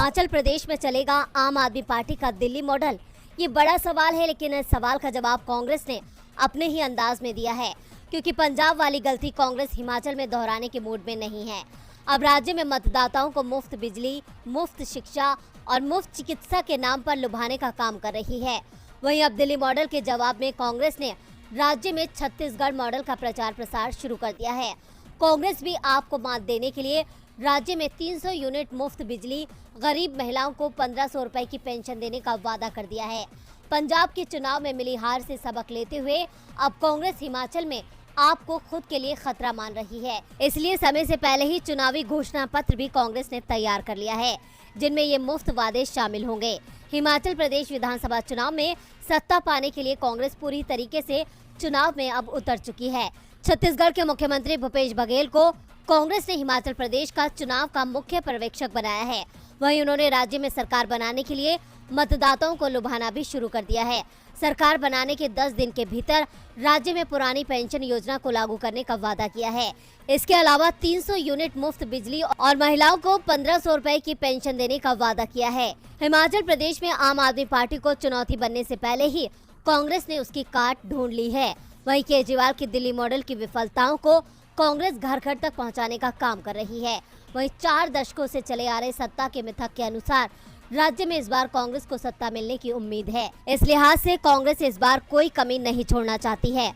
हिमाचल प्रदेश में चलेगा आम आदमी पार्टी का दिल्ली मॉडल? ये बड़ा सवाल है, लेकिन इस सवाल का जवाब कांग्रेस ने अपने ही अंदाज में दिया है, क्योंकि पंजाब वाली गलती कांग्रेस हिमाचल में दोहराने के मूड में नहीं है। अब राज्य में मतदाताओं को मुफ्त बिजली, मुफ्त शिक्षा और मुफ्त चिकित्सा के नाम पर लुभाने का काम कर रही है। वहीं अब दिल्ली मॉडल के जवाब में कांग्रेस ने राज्य में छत्तीसगढ़ मॉडल का प्रचार प्रसार शुरू कर दिया है। कांग्रेस भी आपको मात देने के लिए राज्य में 300 यूनिट मुफ्त बिजली, गरीब महिलाओं को 1500 रुपए की पेंशन देने का वादा कर दिया है। पंजाब के चुनाव में मिली हार से सबक लेते हुए अब कांग्रेस हिमाचल में आपको खुद के लिए खतरा मान रही है। इसलिए समय से पहले ही चुनावी घोषणा पत्र भी कांग्रेस ने तैयार कर लिया है, जिनमें ये मुफ्त वादे शामिल होंगे। हिमाचल प्रदेश विधानसभा चुनाव में सत्ता पाने के लिए कांग्रेस पूरी तरीके से चुनाव में अब उतर चुकी है। छत्तीसगढ़ के मुख्यमंत्री भूपेश बघेल को कांग्रेस ने हिमाचल प्रदेश का चुनाव का मुख्य पर्यवेक्षक बनाया है। वहीं उन्होंने राज्य में सरकार बनाने के लिए मतदाताओं को लुभाना भी शुरू कर दिया है। सरकार बनाने के 10 दिन के भीतर राज्य में पुरानी पेंशन योजना को लागू करने का वादा किया है। इसके अलावा 300 यूनिट मुफ्त बिजली और महिलाओं को 1500 रुपए की पेंशन देने का वादा किया है। हिमाचल प्रदेश में आम आदमी पार्टी को चुनौती बनने से पहले ही कांग्रेस ने उसकी काट ढूंढ ली है। वहीं केजरीवाल की दिल्ली मॉडल की विफलताओं को कांग्रेस घर घर तक पहुंचाने का काम कर रही है। वहीं 4 दशकों से चले आ रहे सत्ता के मिथक के अनुसार राज्य में इस बार कांग्रेस को सत्ता मिलने की उम्मीद है। इस लिहाज से कांग्रेस इस बार कोई कमी नहीं छोड़ना चाहती है।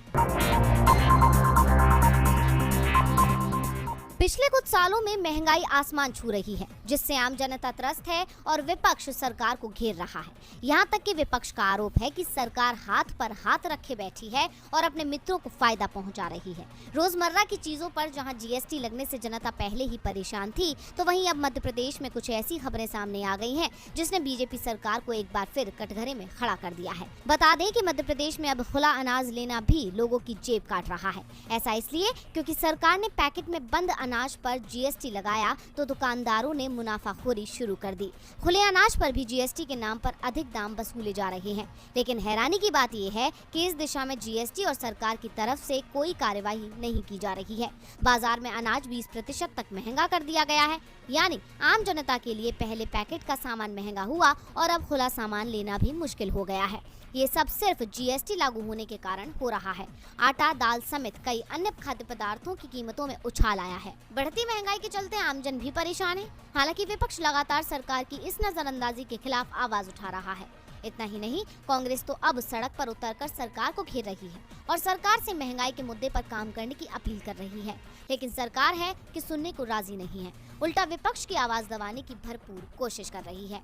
पिछले कुछ सालों में महंगाई आसमान छू रही है, जिससे आम जनता त्रस्त है और विपक्ष सरकार को घेर रहा है। यहाँ तक कि विपक्ष का आरोप है कि सरकार हाथ पर हाथ रखे बैठी है और अपने मित्रों को फायदा पहुँचा रही है। रोजमर्रा की चीजों पर जहाँ जीएसटी लगने से जनता पहले ही परेशान थी, तो वहीं अब मध्य प्रदेश में कुछ ऐसी खबरें सामने आ गई हैं, जिसने बीजेपी सरकार को एक बार फिर कटघरे में खड़ा कर दिया है। बता दें कि मध्य प्रदेश में अब खुला अनाज लेना भी लोगों की जेब काट रहा है। ऐसा इसलिए क्योंकि सरकार ने पैकेट में बंद अनाज पर जीएसटी लगाया तो दुकानदारों ने मुनाफाखोरी शुरू कर दी। खुले अनाज पर भी जीएसटी के नाम पर अधिक दाम वसूले जा रहे हैं। लेकिन हैरानी की बात यह है कि इस दिशा में जीएसटी और सरकार की तरफ से कोई कार्यवाही नहीं की जा रही है। बाजार में अनाज 20% तक महंगा कर दिया गया है, यानी आम जनता के लिए पहले पैकेट का सामान महंगा हुआ और अब खुला सामान लेना भी मुश्किल हो गया है। ये सब सिर्फ जीएसटी लागू होने के कारण हो रहा है। आटा, दाल समेत कई अन्य खाद्य पदार्थों की कीमतों में उछाल आया है। बढ़ती महंगाई के चलते आमजन भी परेशान है। हालांकि विपक्ष लगातार सरकार की इस नजरअंदाजी के खिलाफ आवाज उठा रहा है। इतना ही नहीं, कांग्रेस तो अब सड़क पर उतरकर सरकार को घेर रही है और सरकार से महंगाई के मुद्दे पर काम करने की अपील कर रही है। लेकिन सरकार है कि सुनने को राजी नहीं है, उल्टा विपक्ष की आवाज दबाने की भरपूर कोशिश कर रही है।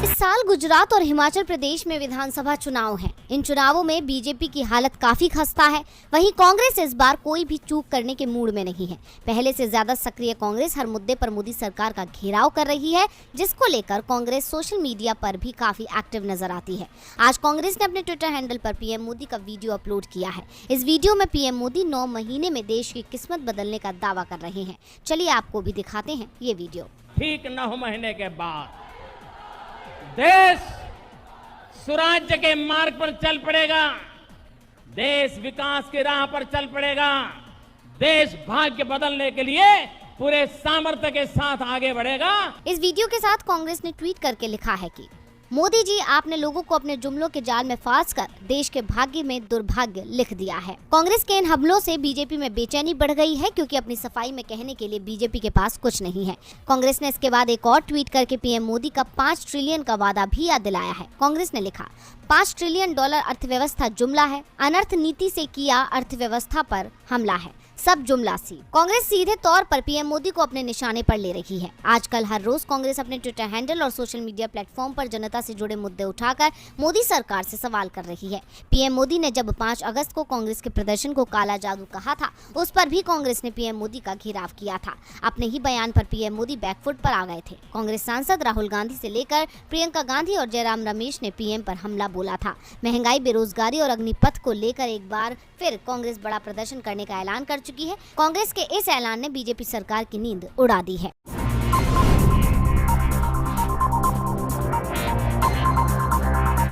इस साल गुजरात और हिमाचल प्रदेश में विधानसभा चुनाव हैं। इन चुनावों में बीजेपी की हालत काफी खस्ता है। वहीं कांग्रेस इस बार कोई भी चूक करने के मूड में नहीं है। पहले से ज्यादा सक्रिय कांग्रेस हर मुद्दे पर मोदी सरकार का घेराव कर रही है, जिसको लेकर कांग्रेस सोशल मीडिया पर भी काफी एक्टिव नजर आती है। आज कांग्रेस ने अपने ट्विटर हैंडल पर पीएम मोदी का वीडियो अपलोड किया है। इस वीडियो में पीएम मोदी 9 महीने में देश की किस्मत बदलने का दावा कर रहे हैं। चलिए आपको भी दिखाते हैं ये वीडियो। ठीक 9 महीने के बाद देश स्वराज्य के मार्ग पर चल पड़ेगा। देश विकास की राह पर चल पड़ेगा। देश भाग्य बदलने के लिए पूरे सामर्थ्य के साथ आगे बढ़ेगा। इस वीडियो के साथ कांग्रेस ने ट्वीट करके लिखा है कि मोदी जी, आपने लोगों को अपने जुमलों के जाल में फांस कर देश के भाग्य में दुर्भाग्य लिख दिया है। कांग्रेस के इन हमलों से बीजेपी में बेचैनी बढ़ गई है, क्योंकि अपनी सफाई में कहने के लिए बीजेपी के पास कुछ नहीं है। कांग्रेस ने इसके बाद एक और ट्वीट करके पीएम मोदी का 5 ट्रिलियन का वादा भी याद दिलाया है। कांग्रेस ने लिखा, $5 ट्रिलियन अर्थव्यवस्था जुमला है, अनर्थ नीति से किया अर्थव्यवस्था पर हमला है, सब जुमला सी। कांग्रेस सीधे तौर पर पीएम मोदी को अपने निशाने पर ले रही है। आजकल हर रोज कांग्रेस अपने ट्विटर हैंडल और सोशल मीडिया प्लेटफॉर्म पर जनता से जुड़े मुद्दे उठाकर मोदी सरकार से सवाल कर रही है। पीएम मोदी ने जब 5 अगस्त को कांग्रेस के प्रदर्शन को काला जादू कहा था, उस पर भी कांग्रेस ने पीएम मोदी का घेराव किया था। अपने ही बयान पर पीएम मोदी बैकफुट पर आ गए थे। कांग्रेस सांसद राहुल गांधी से लेकर प्रियंका गांधी और जयराम रमेश ने पीएम पर हमला बोला था। महंगाई, बेरोजगारी और अग्निपथ को लेकर एक बार फिर कांग्रेस बड़ा प्रदर्शन करने का ऐलान कर चुकी है। कांग्रेस के इस ऐलान ने बीजेपी सरकार की नींद उड़ा दी है।